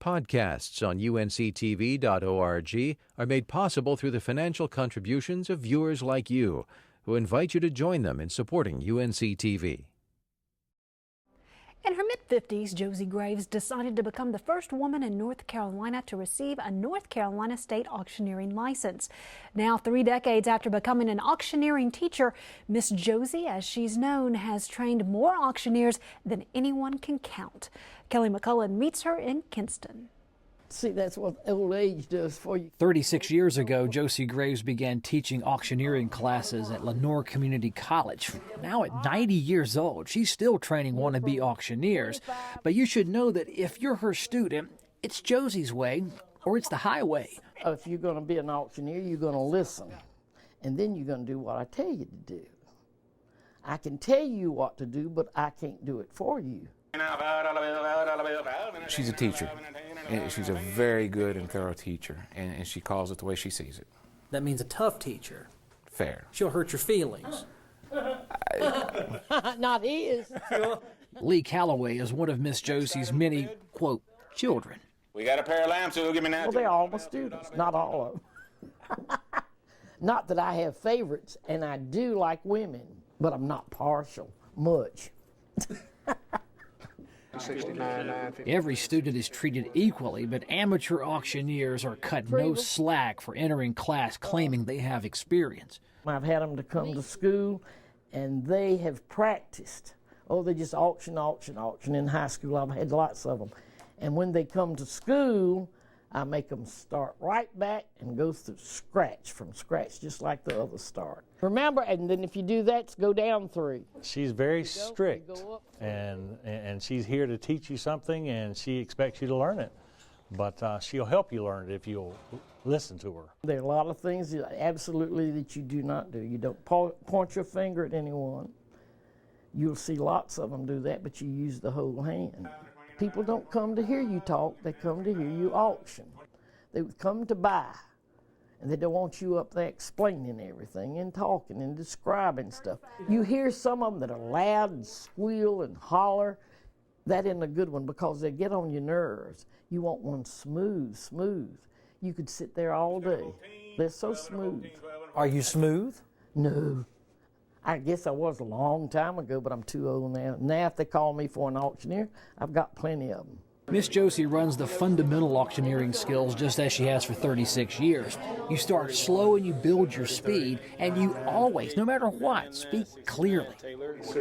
Podcasts on UNC-TV.org are made possible through the financial contributions of viewers like you, who invite you to join them in supporting UNC-TV. In her mid-50s, Josie Graves decided to become the first woman in North Carolina to receive a North Carolina state auctioneering license. Now, 3 decades after becoming an auctioneering teacher, Miss Josie, as she's known, has trained more auctioneers than anyone can count. Kelly McCullen meets her in Kinston. See, that's what old age does for you. 36 years ago, Josie Graves began teaching auctioneering classes at Lenoir Community College. Now at 90 years old, she's still training wannabe auctioneers. But you should know that if you're her student, it's Josie's way or it's the highway. If you're going to be an auctioneer, you're going to listen. And then you're going to do what I tell you to do. I can tell you what to do, but I can't do it for you. She's a teacher, and she's a very good and thorough teacher, and she calls it the way she sees it. That means a tough teacher. Fair. She'll hurt your feelings. Not his. Lee Calloway is one of Miss Josie's many, quote, children. We got a pair of lamps, so give me that. Well, they're all my students, not all of them. Not that I have favorites, and I do like women, but I'm not partial much. Every student is treated equally, but amateur auctioneers are cut no slack for entering class claiming they have experience. I've had them to come to school, and they have practiced. Oh, they just auction. In high school, I've had lots of them. And when they come to school, I make them start right back and go through from scratch, just like the others start. Remember, and then if you do that, go down 3. She's very strict, and she's here to teach you something, and she expects you to learn it. But she'll help you learn it if you'll listen to her. There are a lot of things absolutely that you do not do. You don't point your finger at anyone. You'll see lots of them do that, but you use the whole hand. People don't come to hear you talk, they come to hear you auction. They come to buy, and they don't want you up there explaining everything and talking and describing stuff. You hear some of them that are loud and squeal and holler. That isn't a good one because they get on your nerves. You want one smooth. You could sit there all day. They're so smooth. Are you smooth? No. I guess I was a long time ago, but I'm too old now. Now if they call me for an auctioneer, I've got plenty of them. Miss Josie runs the fundamental auctioneering skills just as she has for 36 years. You start slow and you build your speed, and you always, no matter what, speak clearly.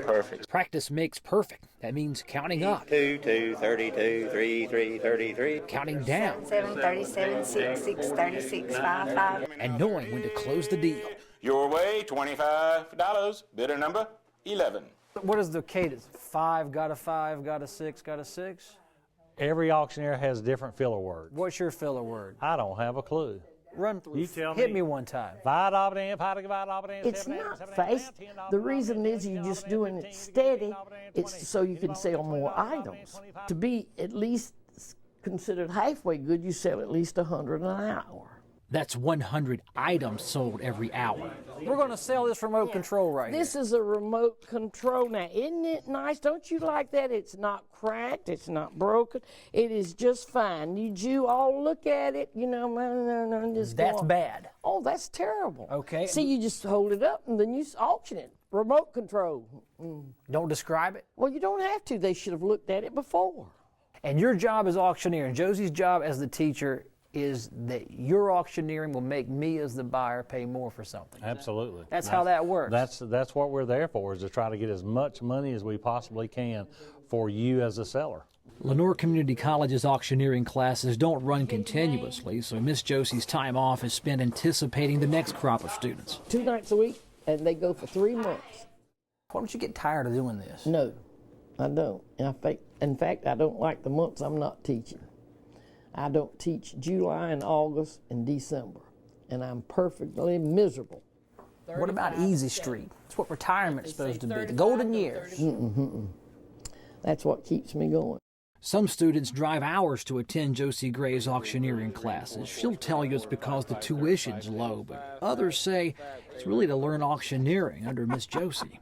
Perfect. Practice makes perfect. That means counting up. 2, 2, 32, 3, 3, 33. Counting down. 7, 37, 6, 6, 36, 5, 5. And knowing when to close the deal. Your way, $25. Bidder number 11. What is the cadence? 5, got a 5, got a 6, got a 6? Every auctioneer has different filler words. What's your filler word? I don't have a clue. Run through. You tell Hit me one time. It's not fast. The reason is you're just doing it steady. It's so you can sell more items. To be at least considered halfway good, you sell at least 100 an hour. That's 100 items sold every hour. We're going to sell this remote control right This is a remote control now. Isn't it nice? Don't you like that? It's not cracked. It's not broken. It is just fine. Did you all look at it? You know, just That's bad. Oh, that's terrible. Okay. See, you just hold it up and then you auction it. Remote control. Don't describe it? Well, you don't have to. They should have looked at it before. And your job as auctioneer, and Josie's job as the teacher, is that your auctioneering will make me as the buyer pay more for something. Absolutely. That's how that works. That's what we're there for, is to try to get as much money as we possibly can for you as a seller. Lenoir Community College's auctioneering classes don't run continuously, so Miss Josie's time off is spent anticipating the next crop of students. 2 nights a week, and they go for 3 months. Why don't you get tired of doing this? No, I don't. In fact, I don't like the months I'm not teaching. I don't teach July and August and December, and I'm perfectly miserable. What about Easy Street? It's what retirement's supposed to be, the golden years. That's what keeps me going. Some students drive hours to attend Josie Graves' auctioneering classes. She'll tell you it's because the tuition's low, but others say it's really to learn auctioneering under Miss Josie.